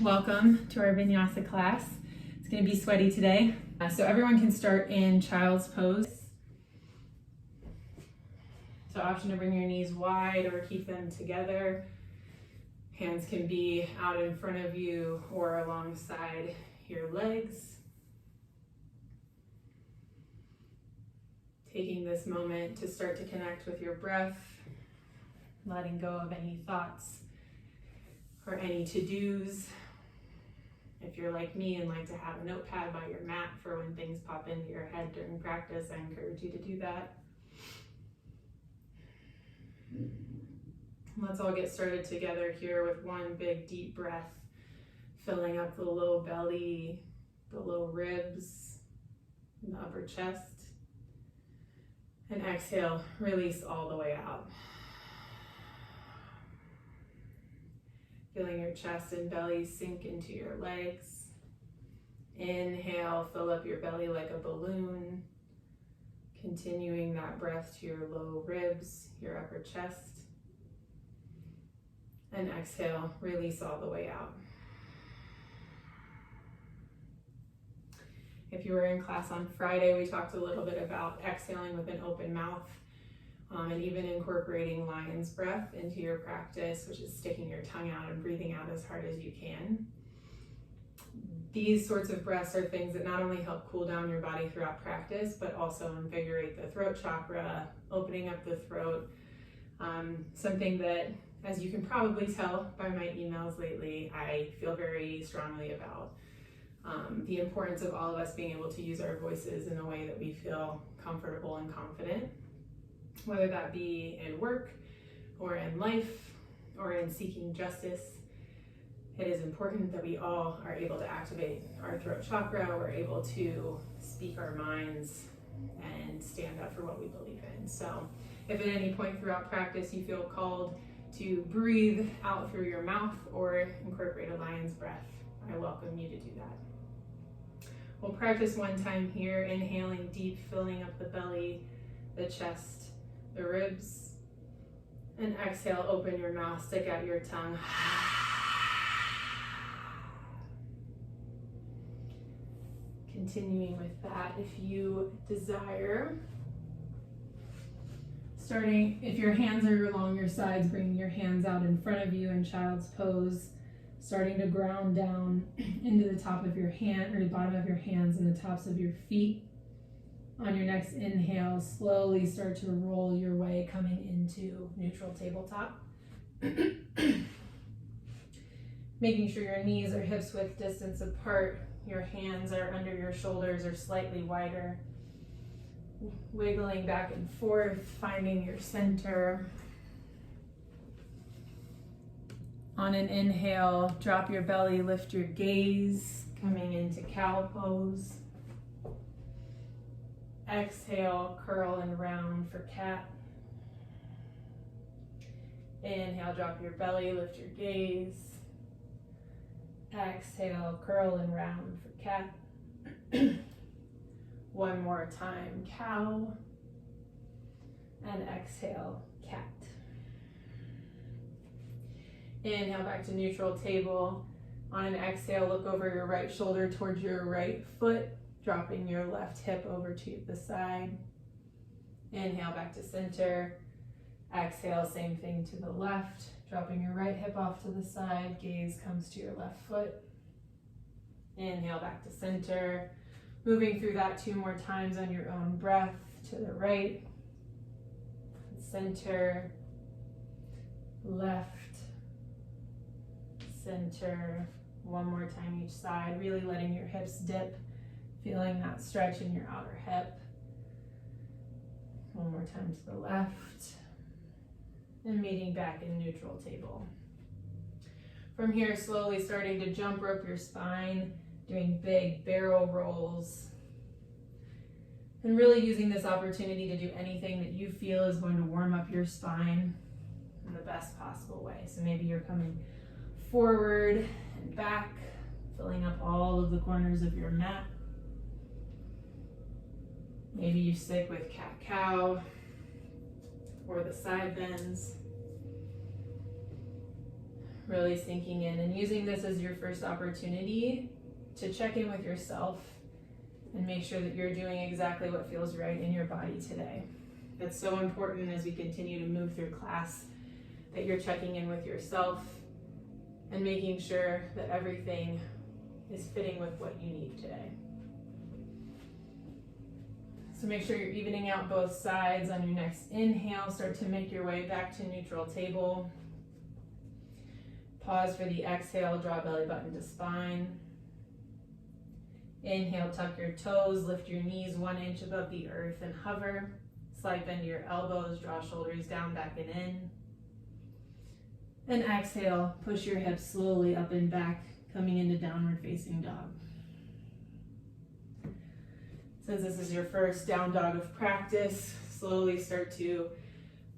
Welcome to our Vinyasa class. It's going to be sweaty today. So everyone can start in child's pose. So option to bring your knees wide or keep them together. Hands can be out in front of you or alongside your legs. Taking this moment to start to connect with your breath, letting go of any thoughts or any to-dos. If you're like me and like to have a notepad by your mat for when things pop into your head during practice, I encourage you to do that. Let's all get started together here with one big deep breath, filling up the low belly, the low ribs, and the upper chest. And exhale, release all the way out. Feeling your chest and belly sink into your legs. Inhale, fill up your belly like a balloon. Continuing that breath to your low ribs, your upper chest. And exhale, release all the way out. If you were in class on Friday, we talked a little bit about exhaling with an open mouth. And even incorporating lion's breath into your practice, which is sticking your tongue out and breathing out as hard as you can. These sorts of breaths are things that not only help cool down your body throughout practice, but also invigorate the throat chakra, opening up the throat. Something that, as you can probably tell by my emails lately, I feel very strongly about. The importance of all of us being able to use our voices in a way that we feel comfortable and confident. Whether that be in work or in life or in seeking justice, it is important that we all are able to activate our throat chakra. We're able to speak our minds and stand up for what we believe in. So if at any point throughout practice you feel called to breathe out through your mouth or incorporate a lion's breath, I welcome you to do that. We'll practice one time here, inhaling deep, filling up the belly, the chest, the ribs, and exhale, open your mouth, stick out your tongue. Continuing with that, if you desire, if your hands are along your sides, bringing your hands out in front of you in child's pose, starting to ground down into the top of your hand or the bottom of your hands and the tops of your feet. On your next inhale, slowly start to roll your way coming into neutral tabletop. Making sure your knees are hips width distance apart, your hands are under your shoulders or slightly wider. Wiggling back and forth, finding your center. On an inhale, drop your belly, lift your gaze, coming into cow pose. Exhale, curl and round for cat. Inhale, drop your belly, lift your gaze. Exhale, curl and round for cat. One more time, cow. And exhale, cat. Inhale, back to neutral table. On an exhale, look over your right shoulder towards your right foot. Dropping your left hip over to the side. Inhale, back to center. Exhale, same thing to the left. Dropping your right hip off to the side. Gaze comes to your left foot. Inhale, back to center. Moving through that 2 more times on your own breath. To the right. Center. Left. Center. One more time each side. Really letting your hips dip. Feeling that stretch in your outer hip. One more time to the left. And meeting back in neutral table. From here, slowly starting to jump rope your spine, doing big barrel rolls. And really using this opportunity to do anything that you feel is going to warm up your spine in the best possible way. So maybe you're coming forward and back, filling up all of the corners of your mat. Maybe you stick with cat-cow or the side bends. Really sinking in and using this as your first opportunity to check in with yourself and make sure that you're doing exactly what feels right in your body today. It's so important as we continue to move through class that you're checking in with yourself and making sure that everything is fitting with what you need today. So make sure you're evening out both sides on your next inhale. Start to make your way back to neutral table. Pause for the exhale, draw belly button to spine. Inhale, tuck your toes, lift your knees 1 inch above the earth and hover. Slight bend to your elbows, draw shoulders down, back and in. And exhale, push your hips slowly up and back, coming into downward facing dog. Since this is your first down dog of practice, slowly start to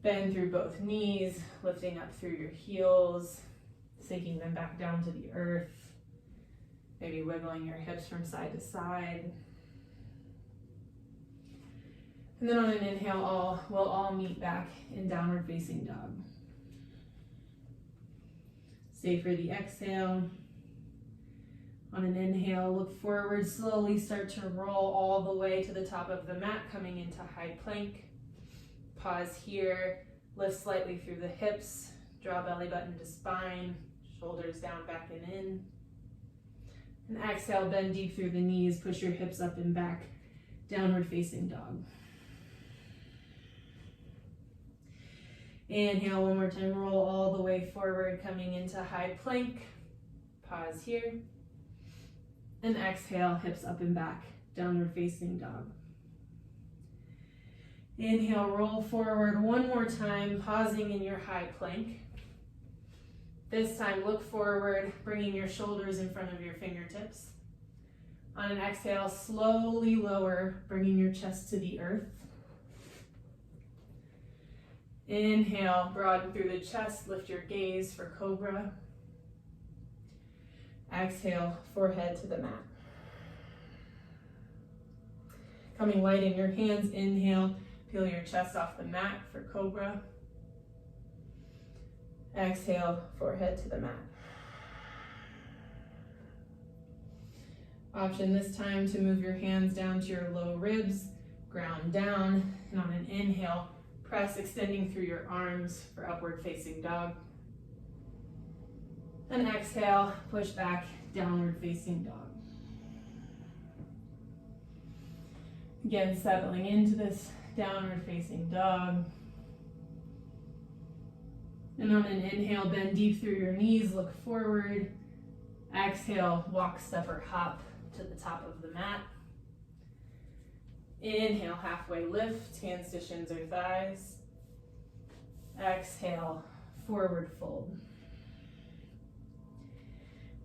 bend through both knees, lifting up through your heels, sinking them back down to the earth, maybe wiggling your hips from side to side. And then on an inhale, we'll all meet back in downward facing dog. Stay for the exhale. On an inhale, look forward, slowly start to roll all the way to the top of the mat, coming into high plank. Pause here, lift slightly through the hips, draw belly button to spine, shoulders down, back and in. And exhale, bend deep through the knees, push your hips up and back, downward facing dog. Inhale one more time, roll all the way forward, coming into high plank. Pause here. And exhale, hips up and back, downward facing dog. Inhale, roll forward one more time, pausing in your high plank. This time, look forward, bringing your shoulders in front of your fingertips. On an exhale, slowly lower, bringing your chest to the earth. Inhale, broaden through the chest, lift your gaze for cobra. Exhale, forehead to the mat. Coming light in your hands, inhale, peel your chest off the mat for cobra. Exhale, forehead to the mat. Option this time to move your hands down to your low ribs, ground down, and on an inhale, press extending through your arms for upward facing dog. And exhale, push back, downward facing dog. Again, settling into this downward facing dog. And on an inhale, bend deep through your knees, look forward. Exhale, walk, step, or hop to the top of the mat. Inhale, halfway lift, hands to shins or thighs. Exhale, forward fold.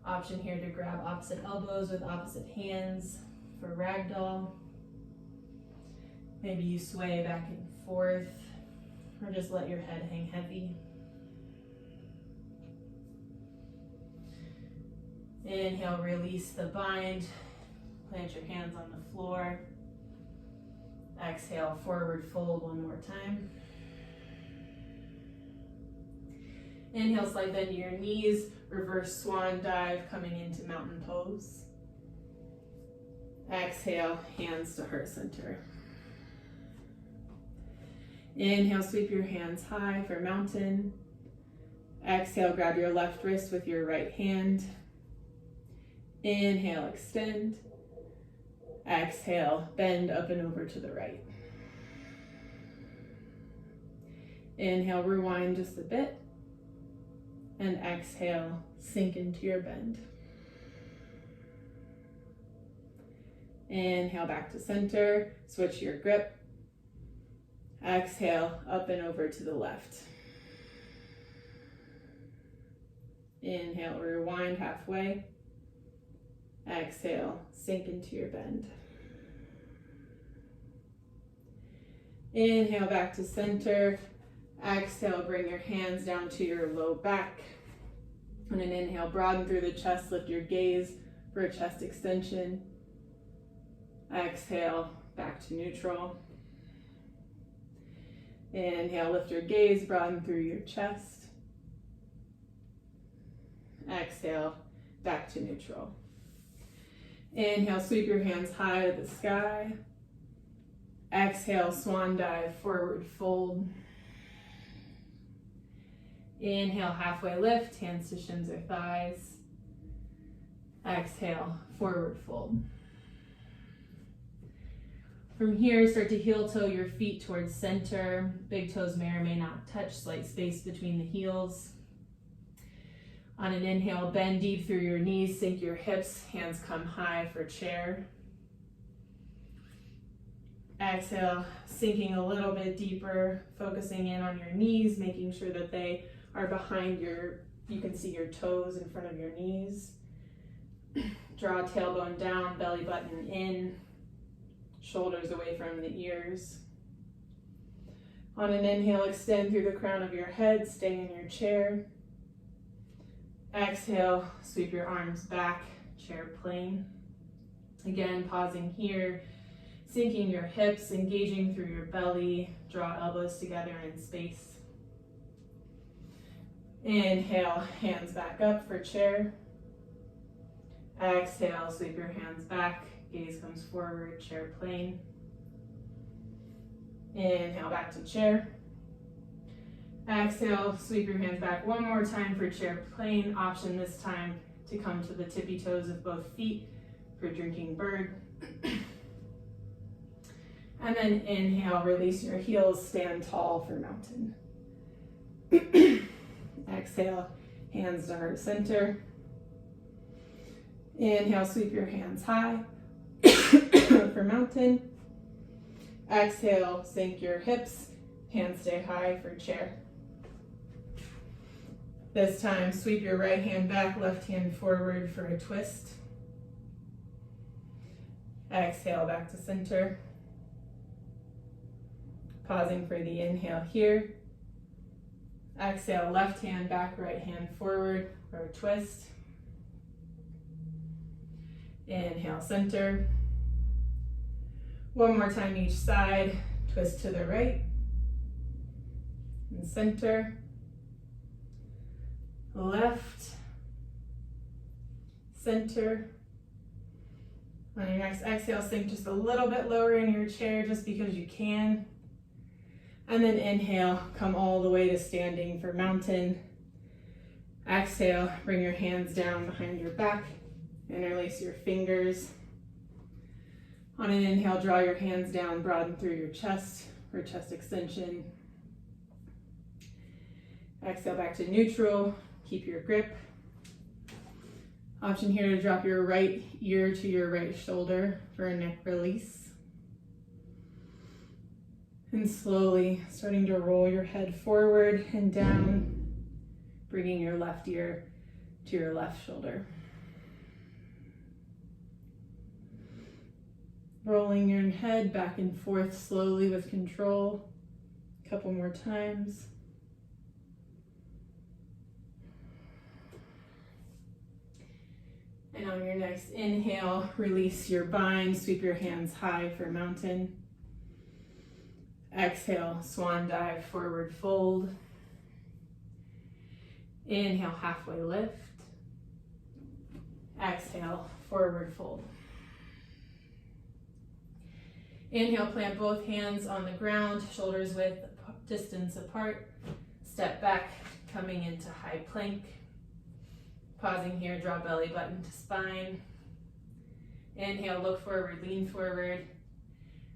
Option here to grab opposite elbows with opposite hands for ragdoll. Maybe you sway back and forth, or just let your head hang heavy. Inhale, release the bind. Plant your hands on the floor. Exhale, forward fold one more time. Inhale, slight bend to your knees. Reverse swan dive, coming into mountain pose. Exhale, hands to heart center. Inhale, sweep your hands high for mountain. Exhale, grab your left wrist with your right hand. Inhale, extend. Exhale, bend up and over to the right. Inhale, rewind just a bit. And exhale, sink into your bend. Inhale, back to center. Switch your grip. Exhale, up and over to the left. Inhale, rewind halfway. Exhale, sink into your bend. Inhale, back to center. Exhale, bring your hands down to your low back. On an inhale, broaden through the chest, lift your gaze for a chest extension. Exhale, back to neutral. Inhale, lift your gaze, broaden through your chest. Exhale, back to neutral. Inhale, sweep your hands high to the sky. Exhale, swan dive, forward fold. Inhale, halfway lift, hands to shins or thighs. Exhale, forward fold. From here, start to heel toe your feet towards center. Big toes may or may not touch, slight space between the heels. On an inhale, bend deep through your knees, sink your hips, hands come high for chair. Exhale, sinking a little bit deeper, focusing in on your knees, making sure that they are behind you can see your toes in front of your knees. Draw tailbone down, belly button in, shoulders away from the ears. On an inhale, extend through the crown of your head, stay in your chair. Exhale, sweep your arms back, chair plane. Again, pausing here, sinking your hips, engaging through your belly, draw elbows together in space. Inhale, hands back up for chair. Exhale, sweep your hands back, gaze comes forward, chair plane. Inhale, back to chair. Exhale, sweep your hands back one more time for chair plane. Option this time to come to the tippy toes of both feet for drinking bird. And then inhale, release your heels, stand tall for mountain. Exhale, hands to heart center. Inhale, sweep your hands high for mountain. Exhale, sink your hips, hands stay high for chair. This time, sweep your right hand back, left hand forward for a twist. Exhale, back to center. Pausing for the inhale here. Exhale, left hand back, right hand forward for a twist. Inhale, center. One more time each side, twist to the right. And center. Left, center. On your next exhale, sink just a little bit lower in your chair just because you can. And then inhale, come all the way to standing for mountain. Exhale, bring your hands down behind your back. Interlace your fingers. On an inhale, draw your hands down, broaden through your chest for chest extension. Exhale, back to neutral. Keep your grip. Option here to drop your right ear to your right shoulder for a neck release. And slowly starting to roll your head forward and down, bringing your left ear to your left shoulder. Rolling your head back and forth slowly with control. A couple more times. And on your next inhale, release your bind, sweep your hands high for mountain. Exhale, swan dive, forward fold. Inhale, halfway lift. Exhale, forward fold. Inhale, plant both hands on the ground, shoulders width distance apart. Step back, coming into high plank. Pausing here, draw belly button to spine. Inhale, look forward, lean forward.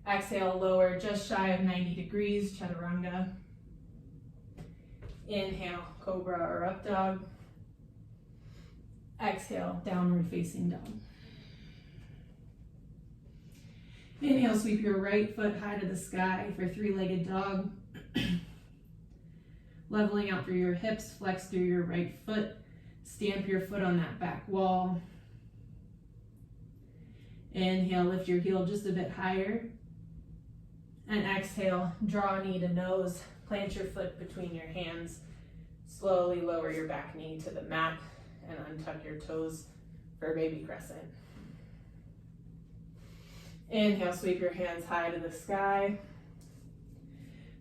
Exhale, lower just shy of 90 degrees, chaturanga. Inhale, cobra or up dog. Exhale, downward facing dog. Inhale, sweep your right foot high to the sky for three-legged dog. Leveling out through your hips, flex through your right foot. Stamp your foot on that back wall. Inhale, lift your heel just a bit higher. And exhale, draw knee to nose. Plant your foot between your hands. Slowly lower your back knee to the mat and untuck your toes for baby crescent. Inhale, sweep your hands high to the sky.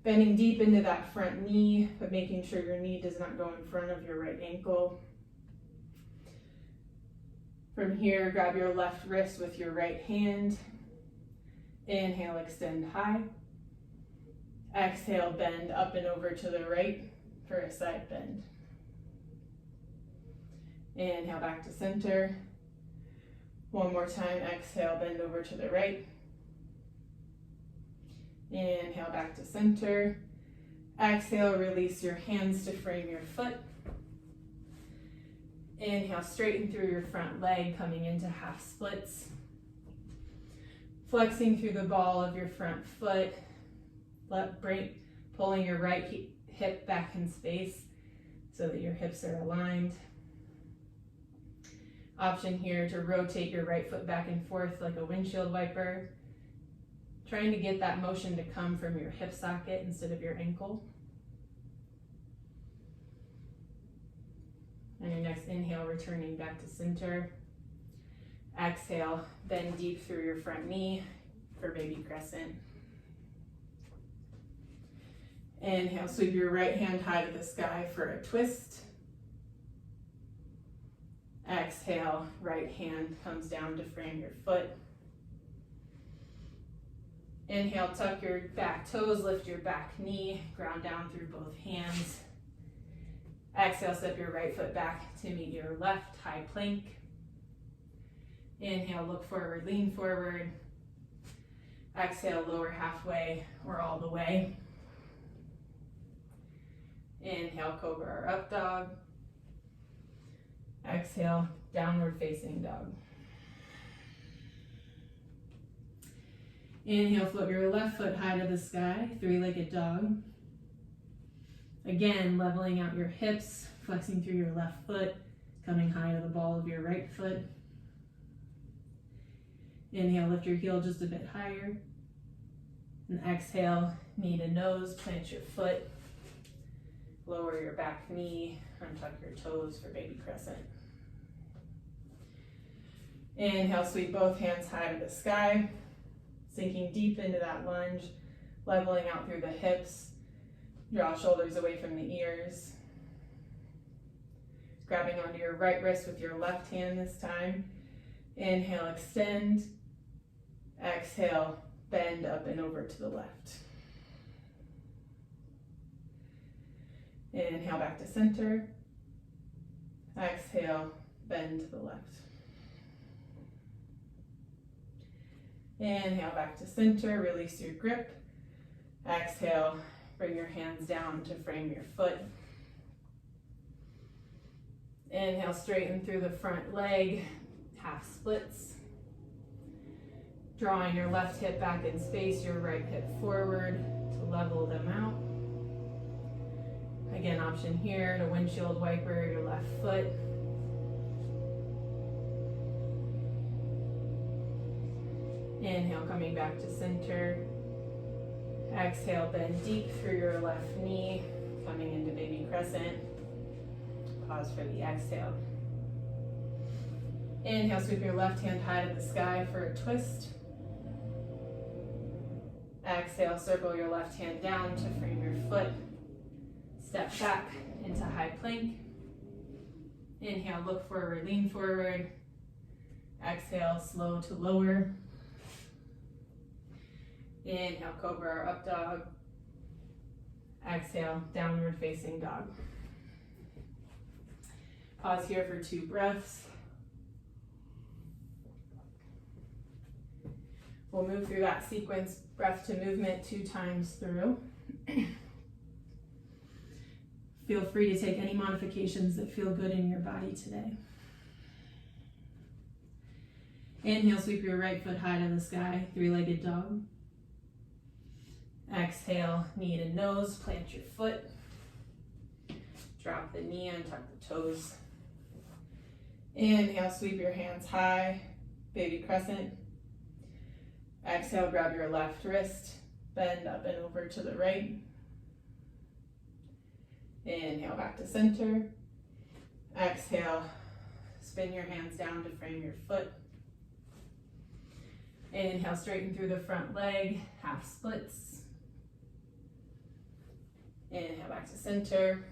Bending deep into that front knee, but making sure your knee does not go in front of your right ankle. From here, grab your left wrist with your right hand. Inhale, extend high. Exhale, bend up and over to the right for a side bend. Inhale, back to center. One more time, exhale, bend over to the right. Inhale, back to center. Exhale, release your hands to frame your foot. Inhale, straighten through your front leg, coming into half splits. Flexing through the ball of your front foot. Pulling your right hip back in space so that your hips are aligned. Option here to rotate your right foot back and forth like a windshield wiper. Trying to get that motion to come from your hip socket instead of your ankle. On your next inhale, returning back to center. Exhale, bend deep through your front knee for baby crescent. Inhale, sweep your right hand high to the sky for a twist. Exhale, right hand comes down to frame your foot. Inhale, tuck your back toes, lift your back knee, ground down through both hands. Exhale, step your right foot back to meet your left, high plank. Inhale, look forward, lean forward. Exhale, lower halfway or all the way. Inhale, cobra or up dog. Exhale, downward facing dog. Inhale, float your left foot high to the sky, three-legged dog. Again, leveling out your hips, flexing through your left foot, coming high to the ball of your right foot. Inhale, lift your heel just a bit higher. And exhale, knee to nose, plant your foot. Lower your back knee, untuck your toes for baby crescent. Inhale, sweep both hands high to the sky, sinking deep into that lunge, leveling out through the hips. Draw shoulders away from the ears. Grabbing onto your right wrist with your left hand this time. Inhale, extend. Exhale, bend up and over to the left. Inhale, back to center. Exhale, bend to the left. Inhale, back to center, release your grip. Exhale, bring your hands down to frame your foot. Inhale, straighten through the front leg, half splits. Drawing your left hip back in space, your right hip forward to level them out. Again, option here to windshield wiper your left foot. Inhale, coming back to center. Exhale, bend deep through your left knee, coming into baby crescent. Pause for the exhale. Inhale, sweep your left hand high to the sky for a twist. Exhale, circle your left hand down to frame your foot. Step back into high plank. Inhale, look forward, lean forward. Exhale, slow to lower. Inhale, cobra or up dog. Exhale, downward facing dog. Pause here for 2 breaths. We'll move through that sequence, breath to movement 2 times through. Feel free to take any modifications that feel good in your body today. Inhale, sweep your right foot high to the sky, three-legged dog. Exhale, knee to nose, plant your foot. Drop the knee, untuck the toes. Inhale, sweep your hands high, baby crescent. Exhale, grab your left wrist, bend up and over to the right. Inhale, back to center. Exhale, spin your hands down to frame your foot. Inhale, straighten through the front leg, half splits. Inhale, back to center.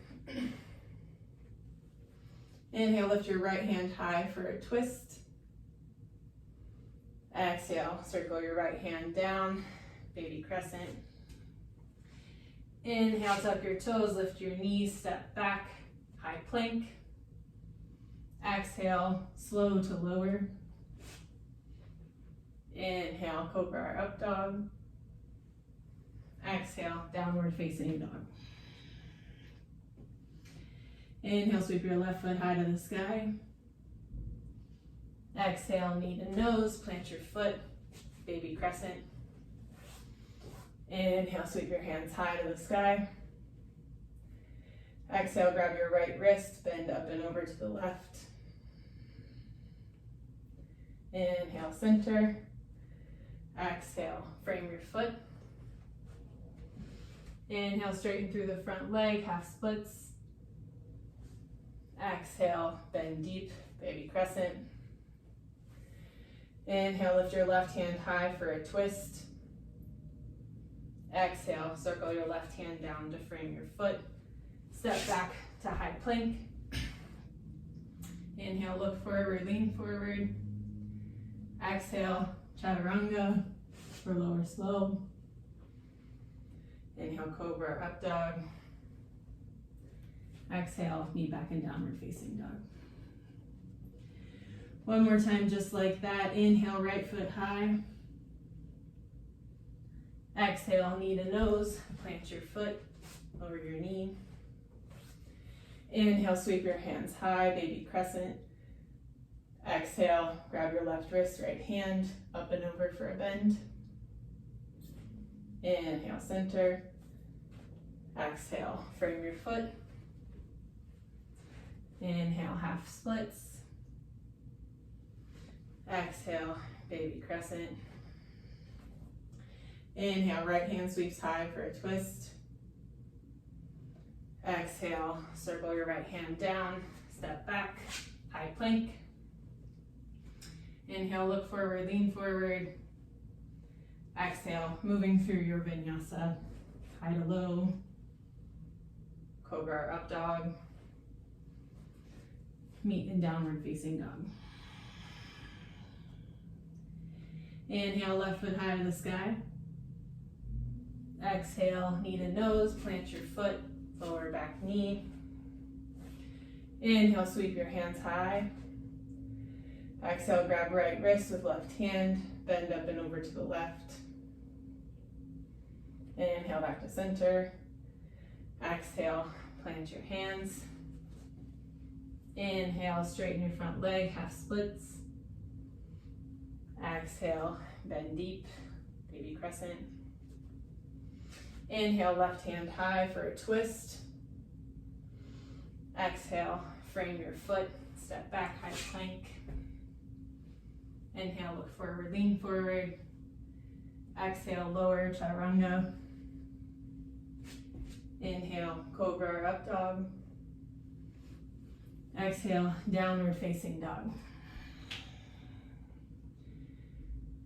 Inhale, lift your right hand high for a twist. Exhale, circle your right hand down, baby crescent. Inhale, tuck your toes, lift your knees, step back, high plank. Exhale, slow to lower. Inhale, cobra or up dog. Exhale, downward facing dog. Inhale, sweep your left foot high to the sky. Exhale, knee to nose, plant your foot, baby crescent. Inhale, sweep your hands high to the sky. Exhale, grab your right wrist, bend up and over to the left. Inhale, center. Exhale, frame your foot. Inhale, straighten through the front leg, half splits. Exhale, bend deep, baby crescent. Inhale, lift your left hand high for a twist. Exhale, circle your left hand down to frame your foot. Step back to high plank. Inhale, look forward, lean forward. Exhale, chaturanga for lower slow. Inhale, cobra, up dog. Exhale, knee back and downward facing dog. One more time, just like that. Inhale, right foot high. Exhale, knee to nose, plant your foot over your knee. Inhale, sweep your hands high, baby crescent. Exhale, grab your left wrist, right hand, up and over for a bend. Inhale, center. Exhale, frame your foot. Inhale, half splits. Exhale, baby crescent. Inhale, right hand sweeps high for a twist. Exhale, circle your right hand down, step back, high plank. Inhale, look forward, lean forward. Exhale, moving through your vinyasa, high to low, cobra or up dog, meet in downward facing dog. Inhale, left foot high to the sky. Exhale, knee to nose, plant your foot, lower back knee. Inhale, sweep your hands high. Exhale, grab right wrist with left hand, bend up and over to the left. Inhale, back to center. Exhale, plant your hands. Inhale, straighten your front leg, half splits. Exhale, bend deep, baby crescent. Inhale, left hand high for a twist. Exhale, frame your foot, step back, high plank. Inhale, look forward, lean forward. Exhale, lower chaturanga. Inhale, cobra or up dog. Exhale, downward facing dog.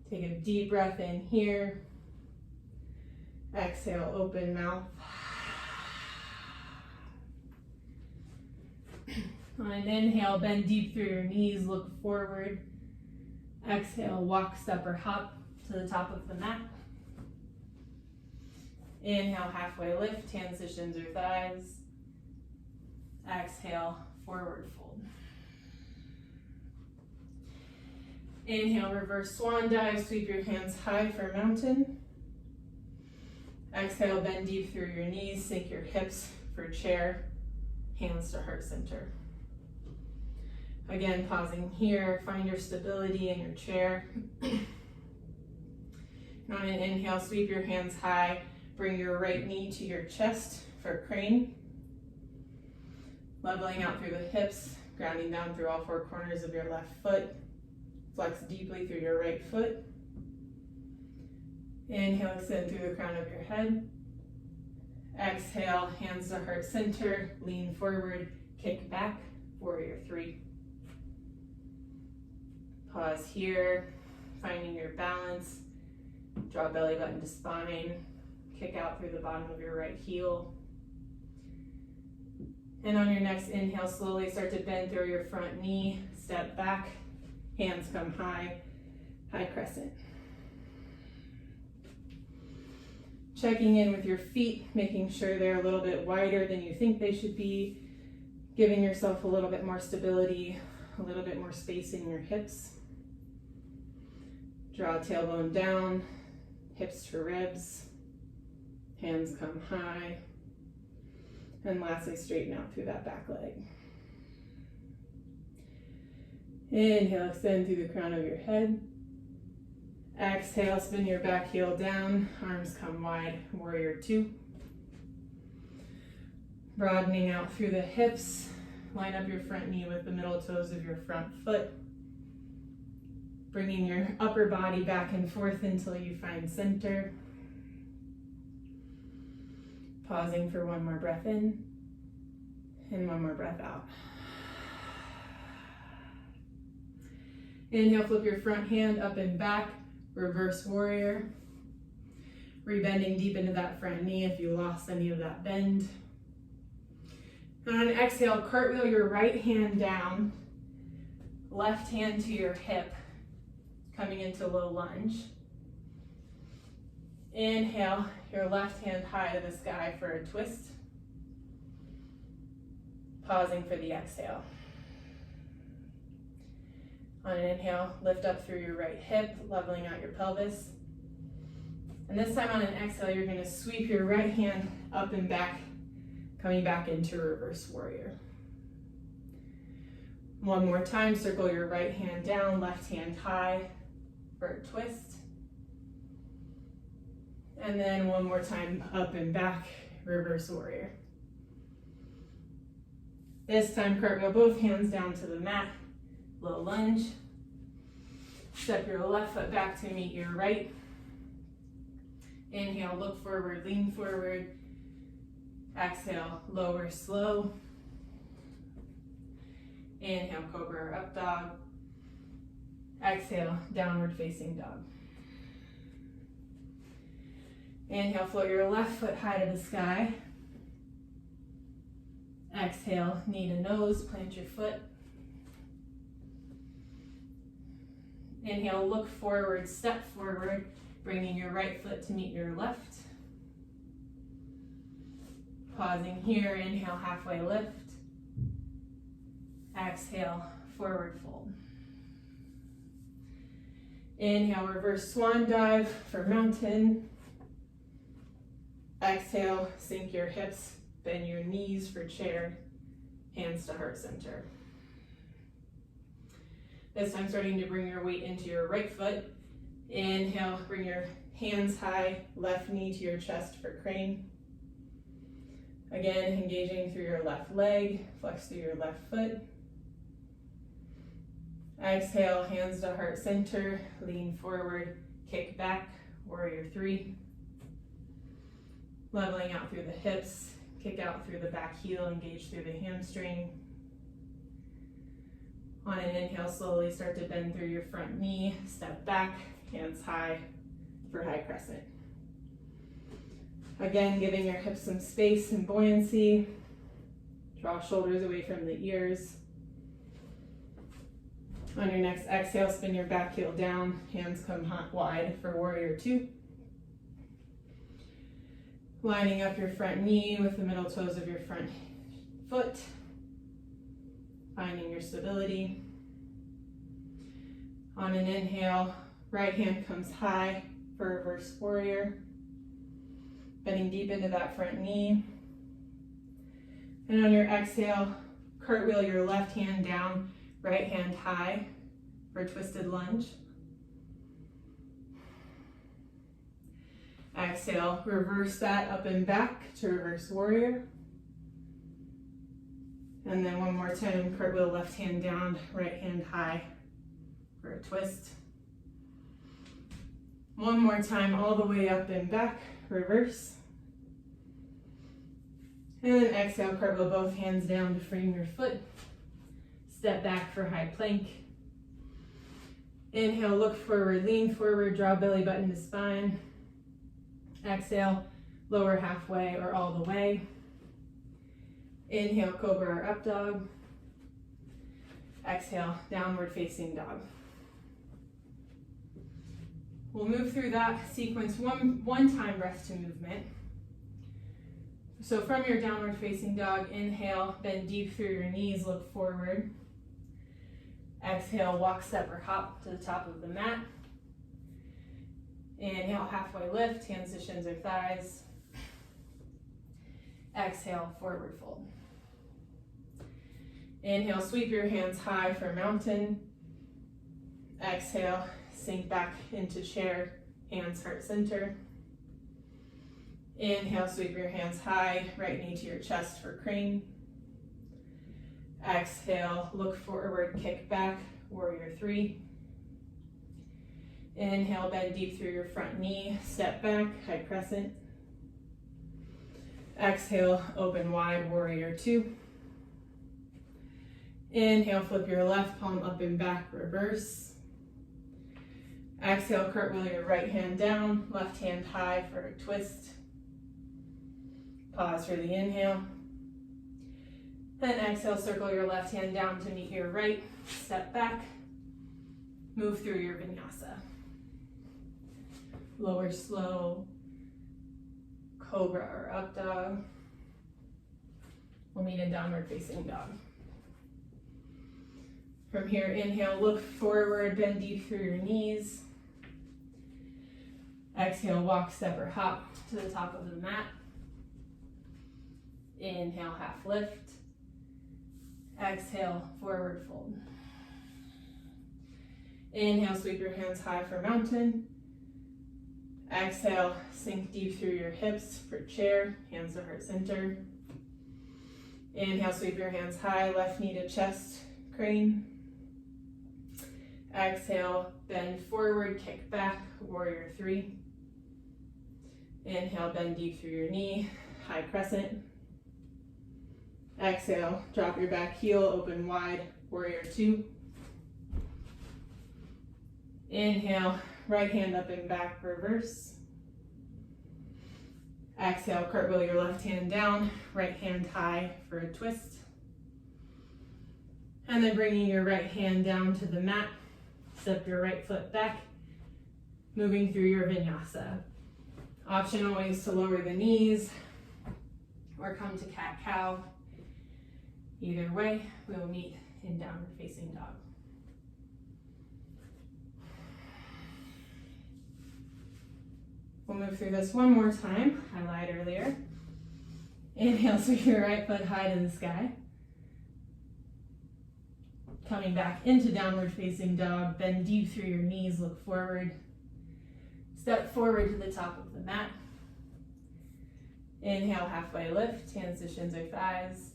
Take a deep breath in here. Exhale, open mouth. On an inhale, bend deep through your knees, look forward. Exhale, walk, step, or hop to the top of the mat. Inhale, halfway lift, hands to shins or thighs. Exhale, forward fold. Inhale, reverse swan dive, sweep your hands high for mountain. Exhale, bend deep through your knees, sink your hips for chair, hands to heart center. Again, pausing here, find your stability in your chair. And on an inhale, sweep your hands high, bring your right knee to your chest for crane. Leveling out through the hips, grounding down through all four corners of your left foot. Flex deeply through your right foot. Inhale, extend through the crown of your head. Exhale, hands to heart center, lean forward, kick back, warrior three. Pause here, finding your balance. Draw belly button to spine, kick out through the bottom of your right heel. And on your next inhale, slowly start to bend through your front knee, step back, hands come high. high crescent. Checking in with your feet, making sure they're a little bit wider than you think they should be, giving yourself a little bit more stability, a little bit more space in your hips. Draw tailbone down, hips to ribs, hands come high, and lastly straighten out through that back leg. Inhale, extend through the crown of your head. Exhale, spin your back heel down, arms come wide, warrior two. Broadening out through the hips, line up your front knee with the middle toes of your front foot. Bringing your upper body back and forth until you find center. Pausing for one more breath in and one more breath out. Inhale, flip your front hand up and back, reverse warrior. Rebending deep into that front knee if you lost any of that bend. And on an exhale, cartwheel your right hand down, left hand to your hip, coming into low lunge. Inhale, your left hand high to the sky for a twist. Pausing for the exhale. On an inhale, lift up through your right hip, leveling out your pelvis. And this time on an exhale, you're going to sweep your right hand up and back, coming back into reverse warrior. One more time, circle your right hand down, left hand high for a twist. And then one more time, up and back, reverse warrior. This time, cartwheel both hands down to the mat, low lunge. Step your left foot back to meet your right. Inhale, look forward, lean forward. Exhale, lower slow. Inhale, cobra or up dog. Exhale, downward facing dog. Inhale, float your left foot high to the sky. Exhale, knee to nose, plant your foot. Inhale, look forward, step forward, bringing your right foot to meet your left. Pausing here, inhale, halfway lift. Exhale, forward fold. Inhale, reverse swan dive for mountain. Exhale, sink your hips, bend your knees for chair, hands to heart center. This time starting to bring your weight into your right foot. Inhale, bring your hands high, left knee to your chest for crane. Again, engaging through your left leg, flex through your left foot. Exhale, hands to heart center, lean forward, kick back, warrior three. Leveling out through the hips, kick out through the back heel, engage through the hamstring. On an inhale, slowly start to bend through your front knee, step back, hands high for high crescent. Again, giving your hips some space and buoyancy. Draw shoulders away from the ears. On your next exhale, spin your back heel down, hands come wide for warrior two. Lining up your front knee with the middle toes of your front foot. Finding your stability. On an inhale, right hand comes high for reverse warrior. Bending deep into that front knee. And on your exhale, cartwheel your left hand down, right hand high for twisted lunge. Exhale, reverse that up and back to reverse warrior. And then one more time, cartwheel left hand down, right hand high for a twist. One more time, all the way up and back, reverse. And then exhale, cartwheel both hands down to frame your foot. Step back for high plank. Inhale, look forward, lean forward, draw belly button to spine. Exhale, lower halfway or all the way. Inhale, cobra or up dog. Exhale, downward facing dog. We'll move through that sequence one time breath to movement. So from your downward facing dog, inhale, bend deep through your knees, look forward. Exhale, walk, step, or hop to the top of the mat. Inhale, halfway lift, hands to shins or thighs. Exhale, forward fold. Inhale, sweep your hands high for mountain. Exhale, sink back into chair, hands heart center. Inhale, sweep your hands high, right knee to your chest for crane. Exhale, look forward, kick back, warrior three. Inhale, bend deep through your front knee, step back, high crescent. Exhale, open wide, warrior two. Inhale, flip your left palm up and back, reverse. Exhale, cartwheel your right hand down, left hand high for a twist. Pause for the inhale. Then exhale, circle your left hand down to meet your right, step back, move through your vinyasa. Lower slow, cobra or up dog. We'll meet in downward facing dog. From here, inhale, look forward, bend deep through your knees. Exhale, walk, step, or hop to the top of the mat. Inhale, half lift. Exhale, forward fold. Inhale, sweep your hands high for mountain. Exhale, sink deep through your hips for chair, hands to heart center. Inhale, sweep your hands high, left knee to chest, crane. Exhale, bend forward, kick back, warrior three. Inhale, bend deep through your knee, high crescent. Exhale, drop your back heel, open wide, warrior two. Inhale, right hand up and back, reverse. Exhale, cartwheel your left hand down, right hand high for a twist. And then bringing your right hand down to the mat, step your right foot back, moving through your vinyasa. Option always to lower the knees or come to cat-cow. Either way, we will meet in downward facing dog. We'll move through this one more time. I lied earlier. Inhale, sweep your right foot high to the sky. Coming back into downward facing dog, bend deep through your knees, look forward. Step forward to the top of the mat. Inhale, halfway lift, hands to shins or thighs.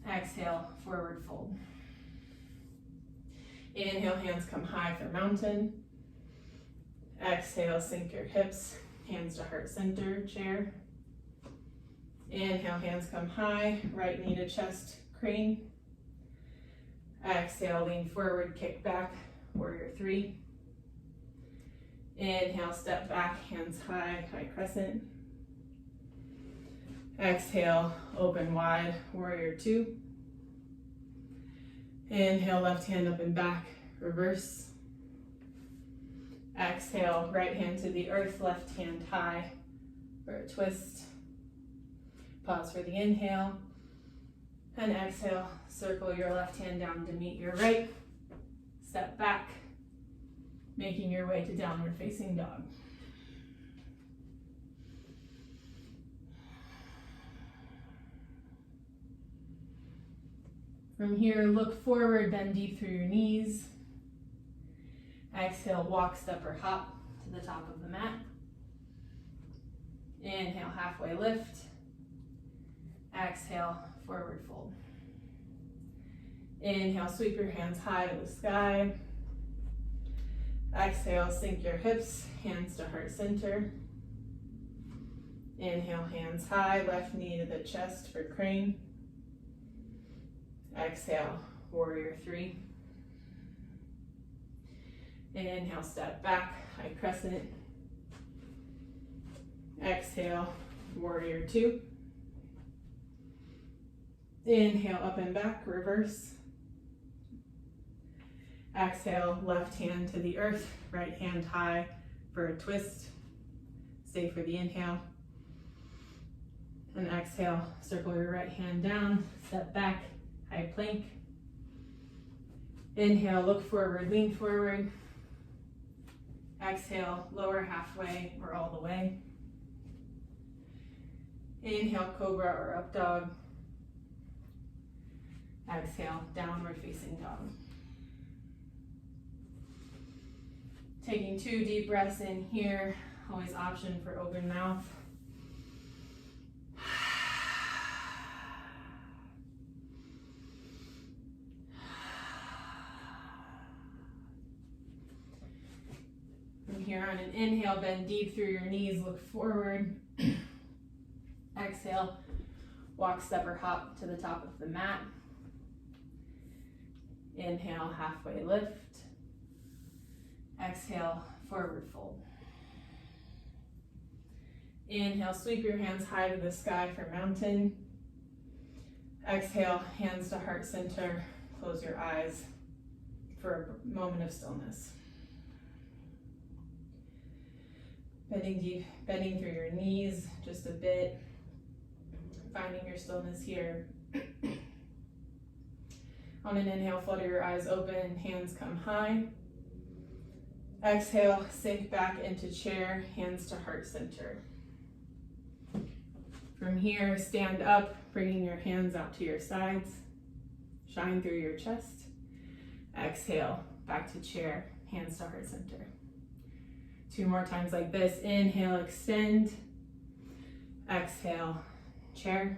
Exhale, forward fold. Inhale, hands come high for mountain. Exhale, sink your hips, hands to heart center, chair. Inhale, hands come high, right knee to chest, crane. Exhale, lean forward, kick back, warrior three. Inhale, step back, hands high, high crescent. Exhale, open wide, warrior two. Inhale, left hand up and back, reverse. Exhale, right hand to the earth, left hand high for a twist. Pause for the inhale. And exhale, circle your left hand down to meet your right. Step back, making your way to downward facing dog. From here, look forward, bend deep through your knees. Exhale, walk, step, or hop to the top of the mat. Inhale, halfway lift. Exhale, forward fold. Inhale, sweep your hands high to the sky. Exhale, sink your hips, hands to heart center. Inhale, hands high, left knee to the chest for crane. Exhale, warrior three. Inhale, step back, high crescent. Exhale, warrior two. Inhale, up and back, reverse. Exhale, left hand to the earth, right hand high for a twist. Stay for the inhale. And exhale, circle your right hand down, step back, high plank. Inhale, look forward, lean forward. Exhale, lower halfway or all the way. Inhale, cobra or up dog. Exhale, downward facing dog. Taking 2 deep breaths in here, always option for open mouth. From here on an inhale, bend deep through your knees, look forward. Exhale, walk, step, or hop to the top of the mat. Inhale, halfway lift. Exhale, forward fold. Inhale, sweep your hands high to the sky for mountain. Exhale, hands to heart center. Close your eyes for a moment of stillness. Bending deep, bending through your knees just a bit. Finding your stillness here. On an inhale, flutter your eyes open, hands come high. Exhale, sink back into chair, hands to heart center. From here, stand up, bringing your hands out to your sides. Shine through your chest. Exhale, back to chair, hands to heart center. 2 more times like this. Inhale, extend. Exhale, chair.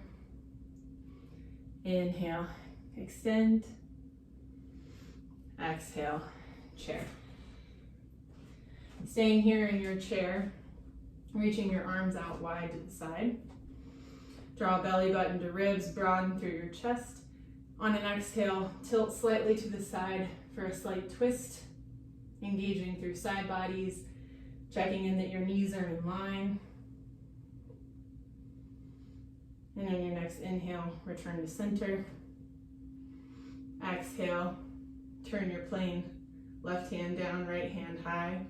Inhale, extend. Exhale, chair. Staying here in your chair, reaching your arms out wide to the side. Draw belly button to ribs, broaden through your chest. On an exhale, tilt slightly to the side for a slight twist, engaging through side bodies, checking in that your knees are in line. And on your next inhale, return to center. Exhale, turn your plane, left hand down, right hand high.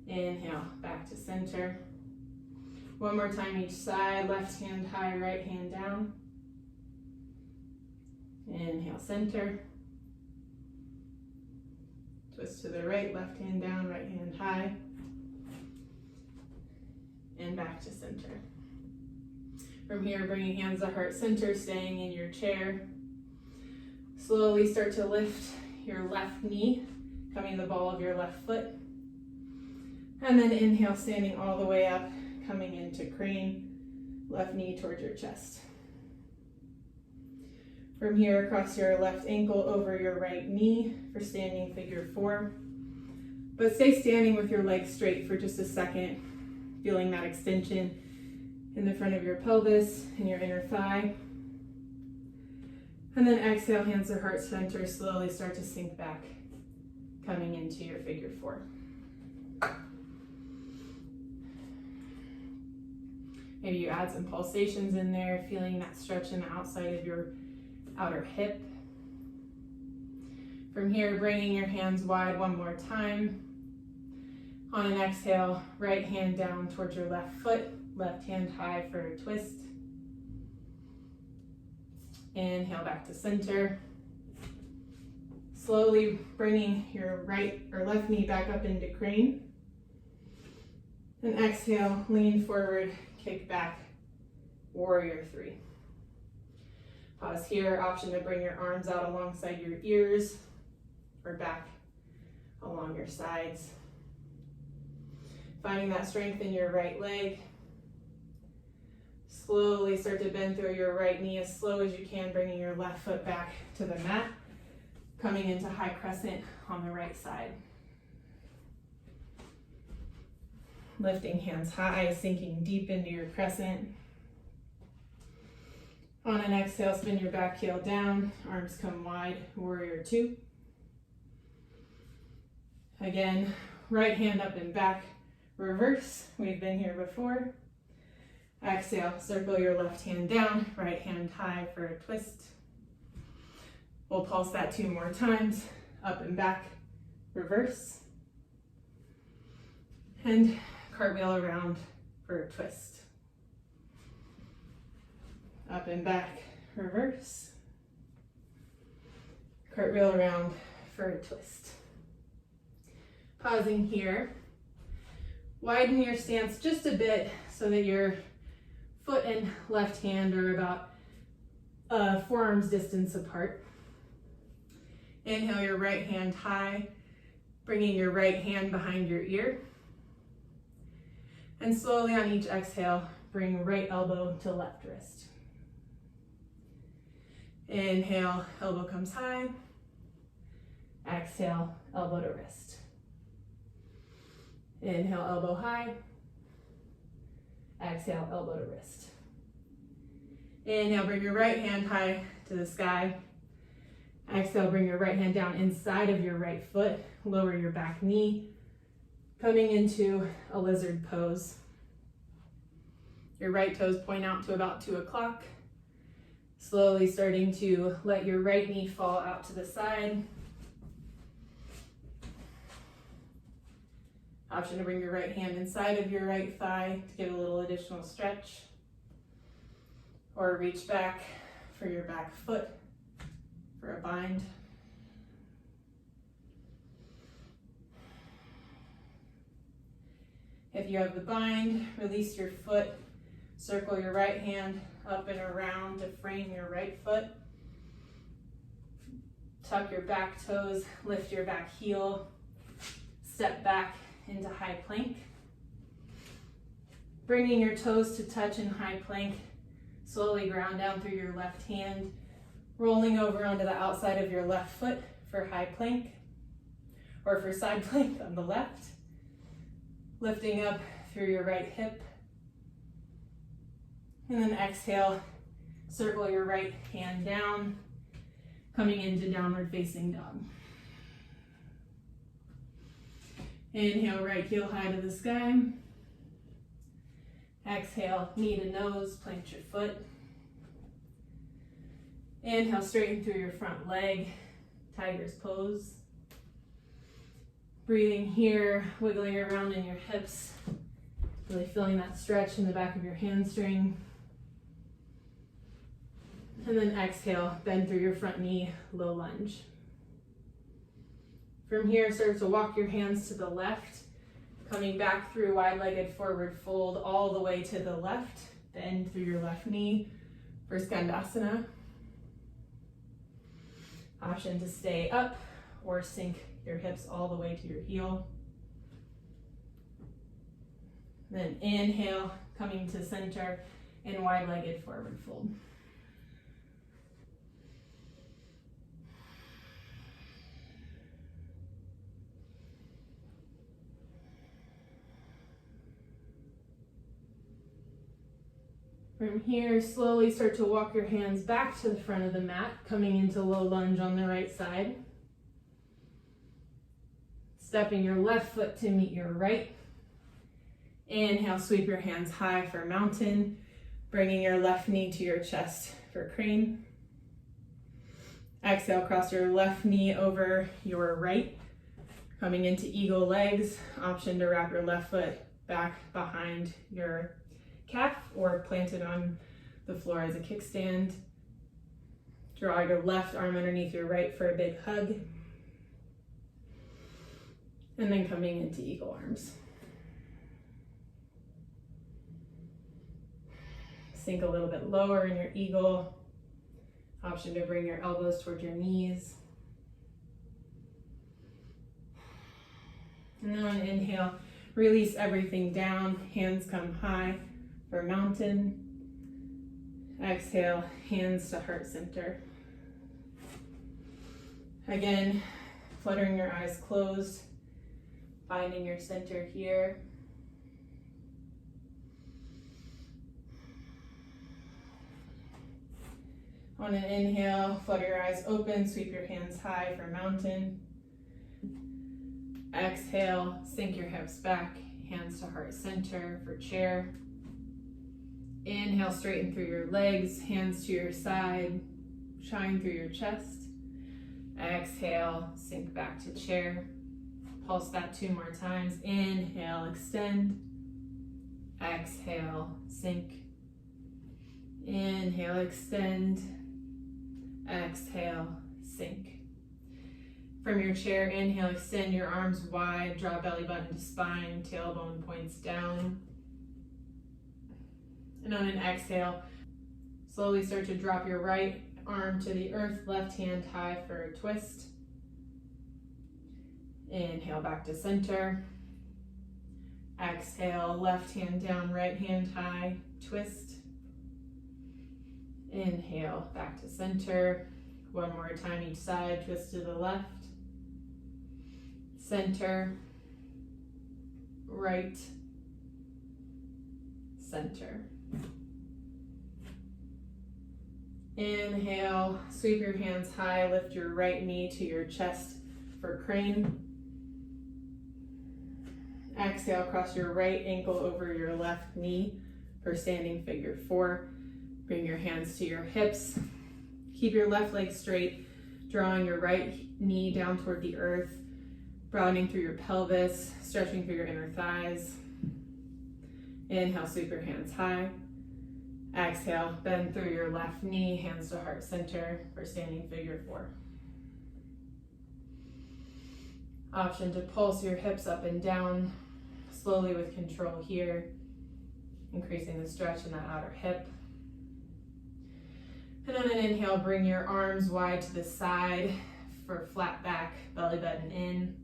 Inhale, back to center. 1 more time each side, left hand high, right hand down. Inhale, center. Twist to the right, left hand down, right hand high. And back to center. From here, bringing hands to heart center, staying in your chair. Slowly start to lift your left knee, coming to the ball of your left foot. And then inhale, standing all the way up, coming into crane, left knee towards your chest. From here, cross your left ankle over your right knee for standing figure 4. But stay standing with your legs straight for just a second, feeling that extension in the front of your pelvis and your inner thigh. And then exhale, hands to heart center, slowly start to sink back, coming into your figure 4. Maybe you add some pulsations in there, feeling that stretch in the outside of your outer hip. From here, bringing your hands wide 1 more time. On an exhale, right hand down towards your left foot, left hand high for a twist. Inhale, back to center. Slowly bringing your right or left knee back up into crane. And exhale, lean forward, kick back, warrior 3. Pause here, option to bring your arms out alongside your ears or back along your sides. Finding that strength in your right leg. Slowly start to bend through your right knee as slow as you can, bringing your left foot back to the mat, coming into high crescent on the right side. Lifting hands high, sinking deep into your crescent. On an exhale, spin your back heel down, arms come wide, warrior 2. Again, right hand up and back, reverse. We've been here before. Exhale, circle your left hand down, right hand high for a twist. We'll pulse that 2 more times. Up and back, reverse. And cartwheel around for a twist. Up and back, reverse. Cartwheel around for a twist. Pausing here. Widen your stance just a bit so that your foot and left hand are about forearms distance apart. Inhale your right hand high, bringing your right hand behind your ear. And slowly on each exhale, bring right elbow to left wrist. Inhale, elbow comes high. Exhale, elbow to wrist. Inhale, elbow high. Exhale, elbow to wrist. Inhale, bring your right hand high to the sky. Exhale, bring your right hand down inside of your right foot. Lower your back knee. Coming into a lizard pose. Your right toes point out to about 2 o'clock. Slowly starting to let your right knee fall out to the side. Option to bring your right hand inside of your right thigh to get a little additional stretch. Or reach back for your back foot for a bind. If you have the bind, release your foot. Circle your right hand up and around to frame your right foot. Tuck your back toes, lift your back heel. Step back into high plank. Bringing your toes to touch in high plank. Slowly ground down through your left hand. Rolling over onto the outside of your left foot for high plank. Or for side plank on the left. Lifting up through your right hip. And then exhale, circle your right hand down, coming into downward facing dog. Inhale, right heel high to the sky. Exhale, knee to nose, plant your foot. Inhale, straighten through your front leg, tiger's pose. Breathing here, wiggling around in your hips, really feeling that stretch in the back of your hamstring. And then exhale, bend through your front knee, low lunge. From here, start to walk your hands to the left, coming back through wide-legged forward fold all the way to the left. Bend through your left knee for Skandasana. Option to stay up or sink your hips all the way to your heel. Then inhale, coming to center in wide-legged forward fold. From here, slowly start to walk your hands back to the front of the mat, coming into low lunge on the right side. Stepping your left foot to meet your right. Inhale, sweep your hands high for mountain, bringing your left knee to your chest for crane. Exhale, cross your left knee over your right, coming into eagle legs. Option to wrap your left foot back behind your calf or plant it on the floor as a kickstand. Draw your left arm underneath your right for a big hug. And then coming into eagle arms. Sink a little bit lower in your eagle. Option to bring your elbows towards your knees. And then on inhale, release everything down. Hands come high for mountain. Exhale, hands to heart center. Again, fluttering your eyes closed, finding your center here. On an inhale, flutter your eyes open, sweep your hands high for mountain. Exhale, sink your hips back, hands to heart center for chair. Inhale, straighten through your legs, hands to your side, shine through your chest. exhale, sink back to chair. Pulse that 2 more times. Inhale, extend. Exhale, sink. Inhale, extend. Exhale, sink. From your chair, inhale, extend your arms wide, draw belly button to spine, tailbone points down. And on an exhale, slowly start to drop your right arm to the earth, left hand high for a twist. Inhale back to center. Exhale, left hand down, right hand high, twist. Inhale, back to center. One more time each side, twist to the left. Center, right, center. Inhale, sweep your hands high, lift your right knee to your chest for crane. Exhale, cross your right ankle over your left knee for standing figure 4. Bring your hands to your hips. Keep your left leg straight, drawing your right knee down toward the earth, broadening through your pelvis, stretching through your inner thighs. Inhale, sweep your hands high. Exhale, bend through your left knee, hands to heart center for standing figure 4. Option to pulse your hips up and down, slowly with control here, increasing the stretch in that outer hip. And on an inhale, bring your arms wide to the side for flat back, belly button in.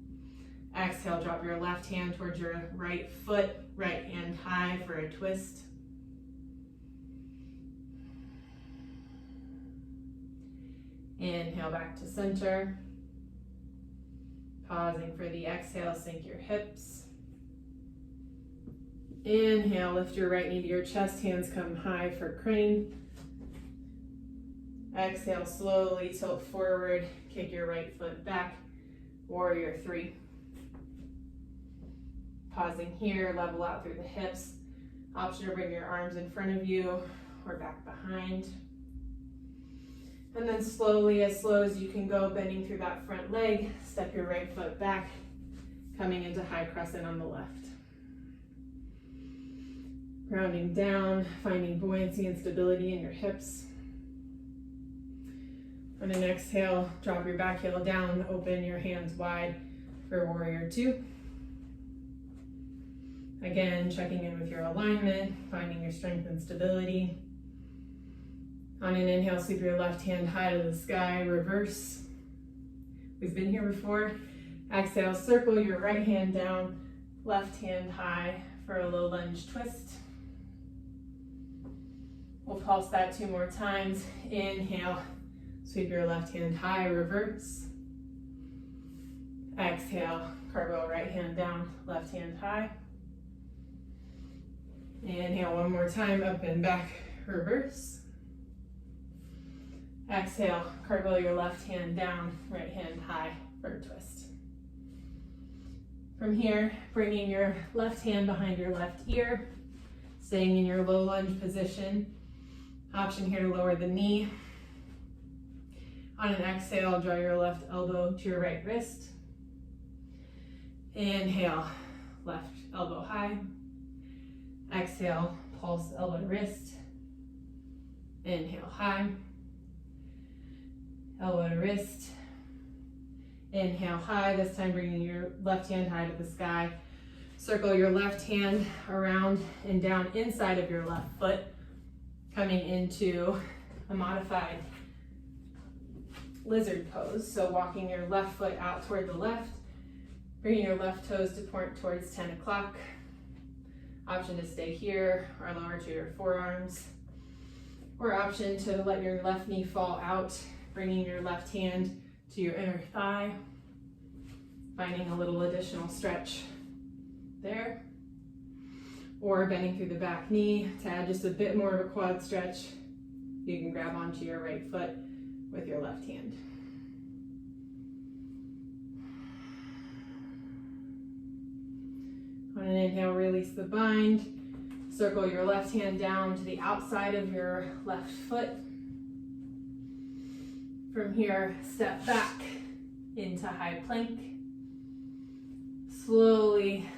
Exhale, drop your left hand towards your right foot, right hand high for a twist. Inhale back to center. Pausing for the exhale, sink your hips. Inhale, lift your right knee to your chest, hands come high for crane. Exhale, slowly tilt forward, kick your right foot back, warrior 3. Pausing here, level out through the hips. Option to bring your arms in front of you or back behind. And then slowly, as slow as you can go, bending through that front leg, step your right foot back, coming into high crescent on the left. Grounding down, finding buoyancy and stability in your hips. On an exhale, drop your back heel down, open your hands wide for warrior 2. Again, checking in with your alignment, finding your strength and stability. On an inhale, sweep your left hand high to the sky, reverse. We've been here before. Exhale, circle your right hand down, left hand high for a low lunge twist. We'll pulse that 2 more times. Inhale, sweep your left hand high, reverse. Exhale, cartwheel right hand down, left hand high. Inhale, 1 more time, up and back, reverse. Exhale, cartwheel your left hand down, right hand high for a twist. From here, bringing your left hand behind your left ear, staying in your low lunge position. Option here to lower the knee. On an exhale, draw your left elbow to your right wrist. Inhale, left elbow high. Exhale, pulse elbow to wrist. Inhale, high. Elbow to wrist. Inhale, high. This time bringing your left hand high to the sky. Circle your left hand around and down inside of your left foot, coming into a modified lizard pose. So walking your left foot out toward the left, bringing your left toes to point towards 10 o'clock. Option to stay here or lower to your forearms. Or option to let your left knee fall out, bringing your left hand to your inner thigh, finding a little additional stretch there. Or bending through the back knee to add just a bit more of a quad stretch. You can grab onto your right foot with your left hand. On an inhale, release the bind. Circle your left hand down to the outside of your left foot. From here, step back, into high plank. Slowly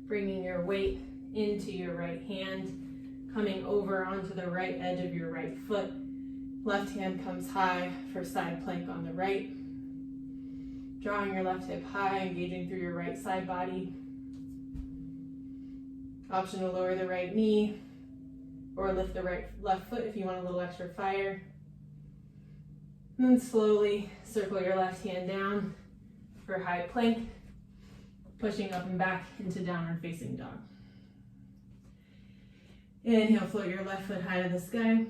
bringing your weight into your right hand, coming over onto the right edge of your right foot. Left hand comes high for side plank on the right. Drawing your left hip high, engaging through your right side body. Option to lower the right knee or lift the left foot if you want a little extra fire. And then slowly circle your left hand down for high plank, pushing up and back into downward facing dog. Inhale, float your left foot high to the sky.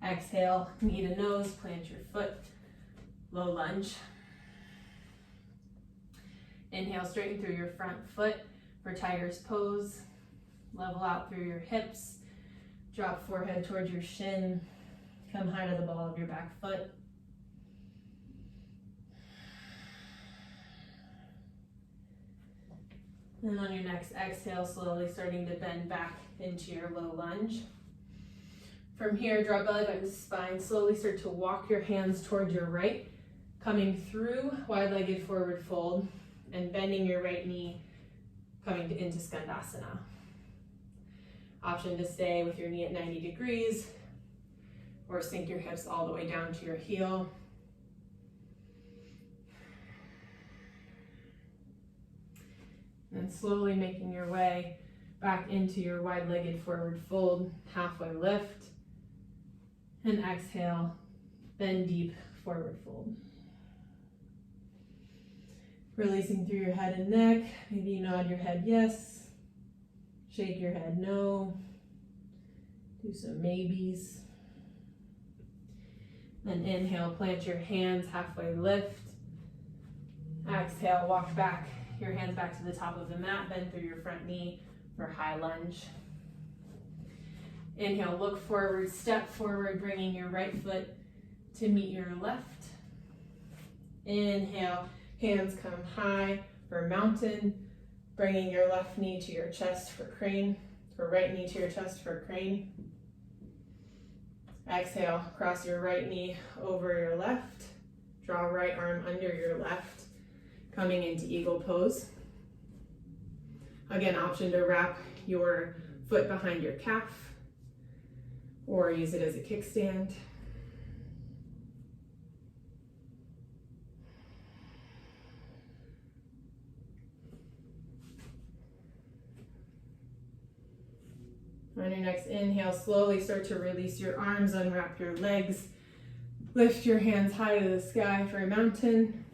Exhale, knee to nose, plant your foot, low lunge. Inhale, straighten through your front foot for tiger's pose. Level out through your hips. Drop forehead towards your shin. Come high to the ball of your back foot. And on your next exhale, slowly starting to bend back into your low lunge. From here, draw belly button to spine. Slowly start to walk your hands towards your right, coming through wide-legged forward fold and bending your right knee, coming into Skandasana. Option to stay with your knee at 90 degrees or sink your hips all the way down to your heel. And slowly making your way back into your wide-legged forward fold, halfway lift. And exhale, bend deep, forward fold. Releasing through your head and neck. Maybe you nod your head yes. Shake your head no. Do some maybes. Then inhale, plant your hands, halfway lift. Exhale, walk back, your hands back to the top of the mat, bend through your front knee for high lunge. Inhale, look forward, step forward, bringing your right foot to meet your left. Inhale, hands come high for mountain, bringing your left knee to your chest for crane, or right knee to your chest for crane. Exhale, cross your right knee over your left, draw right arm under your left, coming into eagle pose. Again, option to wrap your foot behind your calf or use it as a kickstand. On your next inhale, slowly start to release your arms, unwrap your legs, lift your hands high to the sky for a mountain.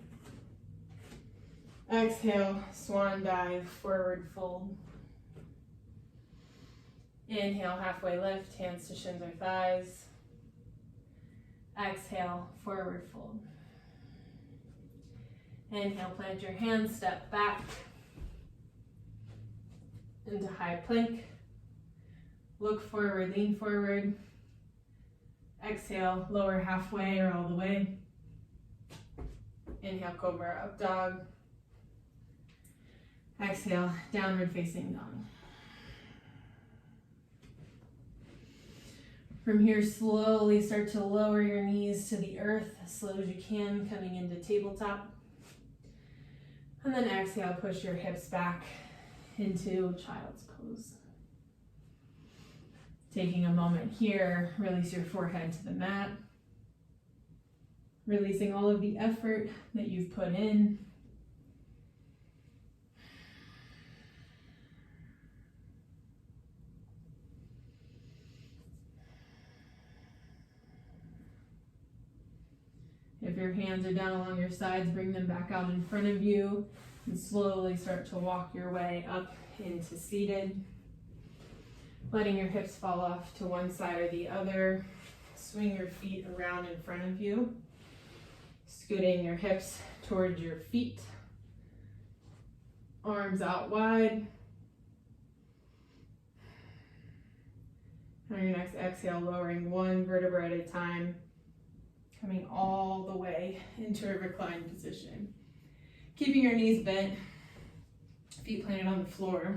Exhale, swan dive, forward fold. Inhale, halfway lift, hands to shins or thighs. Exhale, forward fold. Inhale, plant your hands, step back into high plank. Look forward, lean forward. Exhale, lower halfway or all the way. Inhale, cobra, up dog. Exhale, downward facing dog. From here, slowly start to lower your knees to the earth as slow as you can, coming into tabletop. And then exhale, push your hips back into child's pose. Taking a moment here, release your forehead to the mat. Releasing all of the effort that you've put in. If your hands are down along your sides, bring them back out in front of you and slowly start to walk your way up into seated. Letting your hips fall off to one side or the other. Swing your feet around in front of you. Scooting your hips towards your feet. Arms out wide. On your next exhale, lowering one vertebra at a time. Coming all the way into a reclined position. Keeping your knees bent, feet planted on the floor.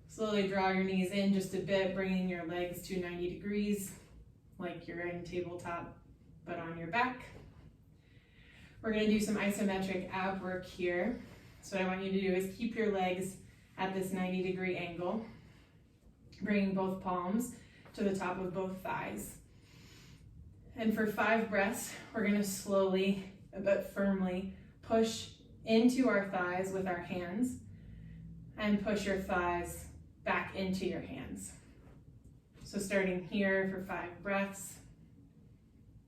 Slowly draw your knees in just a bit, bringing your legs to 90 degrees, like you're in tabletop, but on your back. We're going to do some isometric ab work here. So what I want you to do is keep your legs at this 90-degree angle, bringing both palms to the top of both thighs. And for 5 breaths, we're going to slowly but firmly push into our thighs with our hands and push your thighs back into your hands. So starting here for 5 breaths,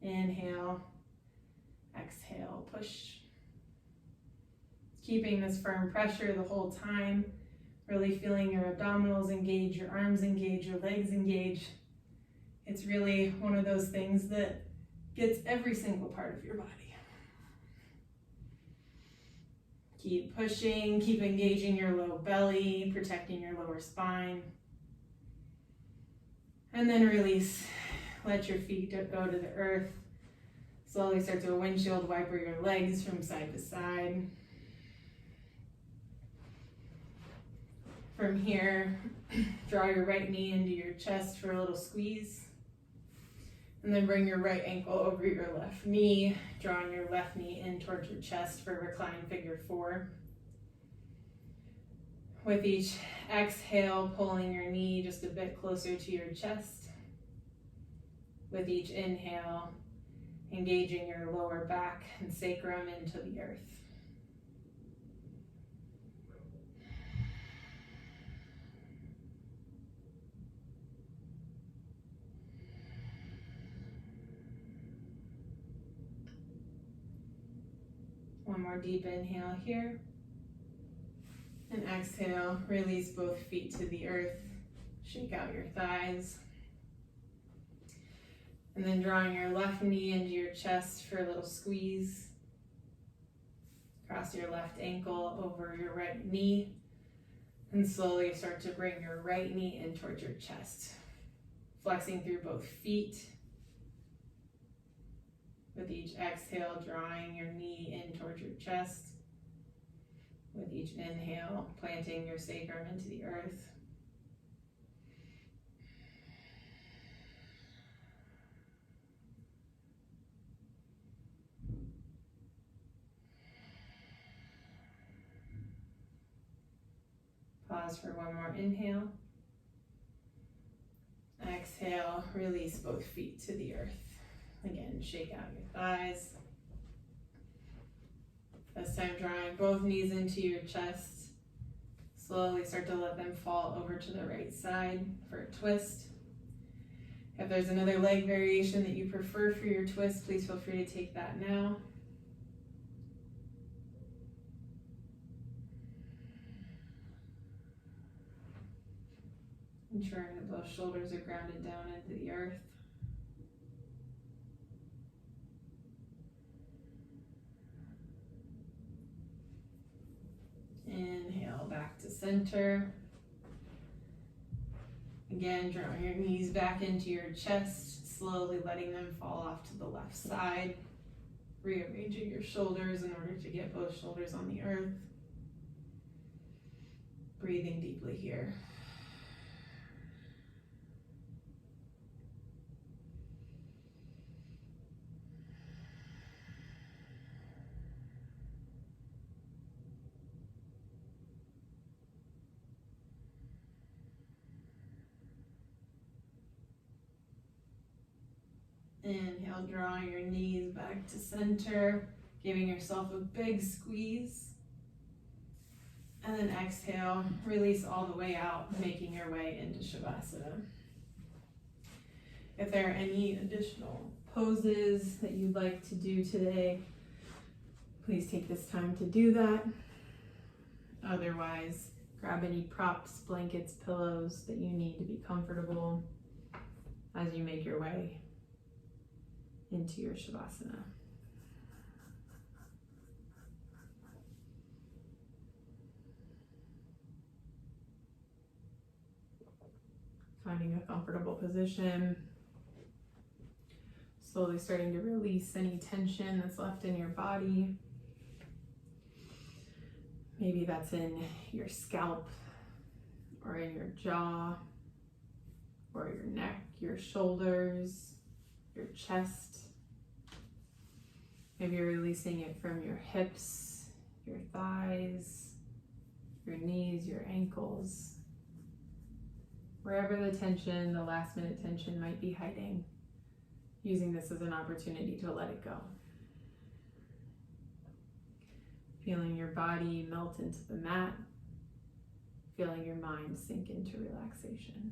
inhale, exhale, push. Keeping this firm pressure the whole time, really feeling your abdominals engage, your arms engage, your legs engage. It's really one of those things that gets every single part of your body. Keep pushing, keep engaging your low belly, protecting your lower spine. And then release. Let your feet go to the earth. Slowly start to windshield wiper your legs from side to side. From here, draw your right knee into your chest for a little squeeze. And then bring your right ankle over your left knee, drawing your left knee in towards your chest for reclined figure 4. With each exhale, pulling your knee just a bit closer to your chest. With each inhale, engaging your lower back and sacrum into the earth. One more deep inhale here. And exhale, release both feet to the earth. Shake out your thighs. And then drawing your left knee into your chest for a little squeeze. Cross your left ankle over your right knee. And slowly start to bring your right knee in towards your chest. Flexing through both feet. With each exhale, drawing your knee in towards your chest. With each inhale, planting your sacrum into the earth. Pause for one more inhale. Exhale, release both feet to the earth. Again, shake out your thighs. This time drawing both knees into your chest. Slowly start to let them fall over to the right side for a twist. If there's another leg variation that you prefer for your twist, please feel free to take that now. Ensuring that both shoulders are grounded down into the earth. Inhale back to center. Again, drawing your knees back into your chest, slowly letting them fall off to the left side. Rearranging your shoulders in order to get both shoulders on the earth. Breathing deeply here. Inhale, drawing your knees back to center, giving yourself a big squeeze. And then exhale, release all the way out, making your way into Shavasana. If there are any additional poses that you'd like to do today, please take this time to do that. Otherwise, grab any props, blankets, pillows that you need to be comfortable as you make your way into your Shavasana. Finding a comfortable position. Slowly starting to release any tension that's left in your body. Maybe that's in your scalp or in your jaw or your neck, your shoulders, your chest. Maybe you're releasing it from your hips, your thighs, your knees, your ankles. Wherever the tension, the last minute tension might be hiding, using this as an opportunity to let it go. Feeling your body melt into the mat, feeling your mind sink into relaxation.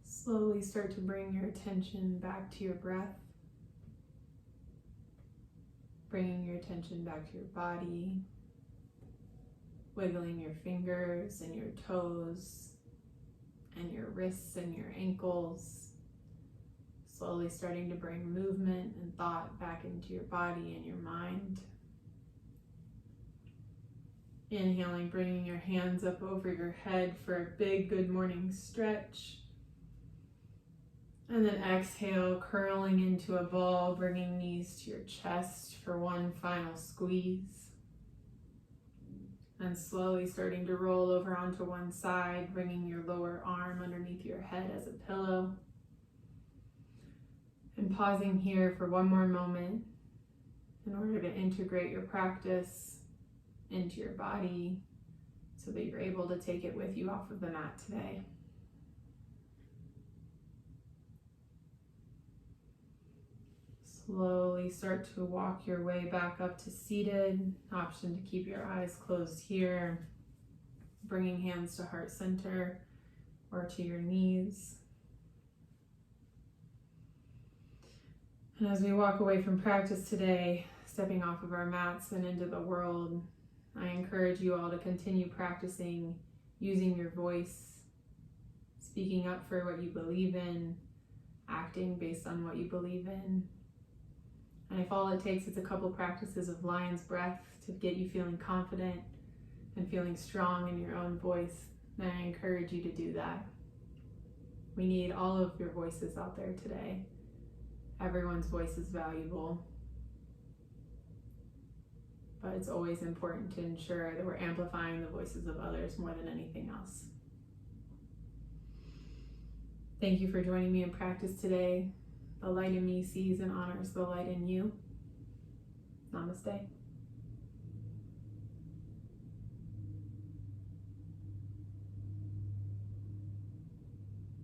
Slowly start to bring your attention back to your breath, bringing your attention back to your body, wiggling your fingers and your toes and your wrists and your ankles, slowly starting to bring movement and thought back into your body and your mind. Inhaling, bringing your hands up over your head for a big good morning stretch. And then exhale, curling into a ball, bringing knees to your chest for one final squeeze. And slowly starting to roll over onto one side, bringing your lower arm underneath your head as a pillow. And pausing here for one more moment in order to integrate your practice into your body so that you're able to take it with you off of the mat today. Slowly start to walk your way back up to seated. Option to keep your eyes closed here. Bringing hands to heart center or to your knees. And as we walk away from practice today, stepping off of our mats and into the world, I encourage you all to continue practicing using your voice, speaking up for what you believe in, acting based on what you believe in. And if all it takes is a couple practices of lion's breath to get you feeling confident and feeling strong in your own voice, then I encourage you to do that. We need all of your voices out there today. Everyone's voice is valuable. But it's always important to ensure that we're amplifying the voices of others more than anything else. Thank you for joining me in practice today. The light in me sees and honors the light in you. Namaste.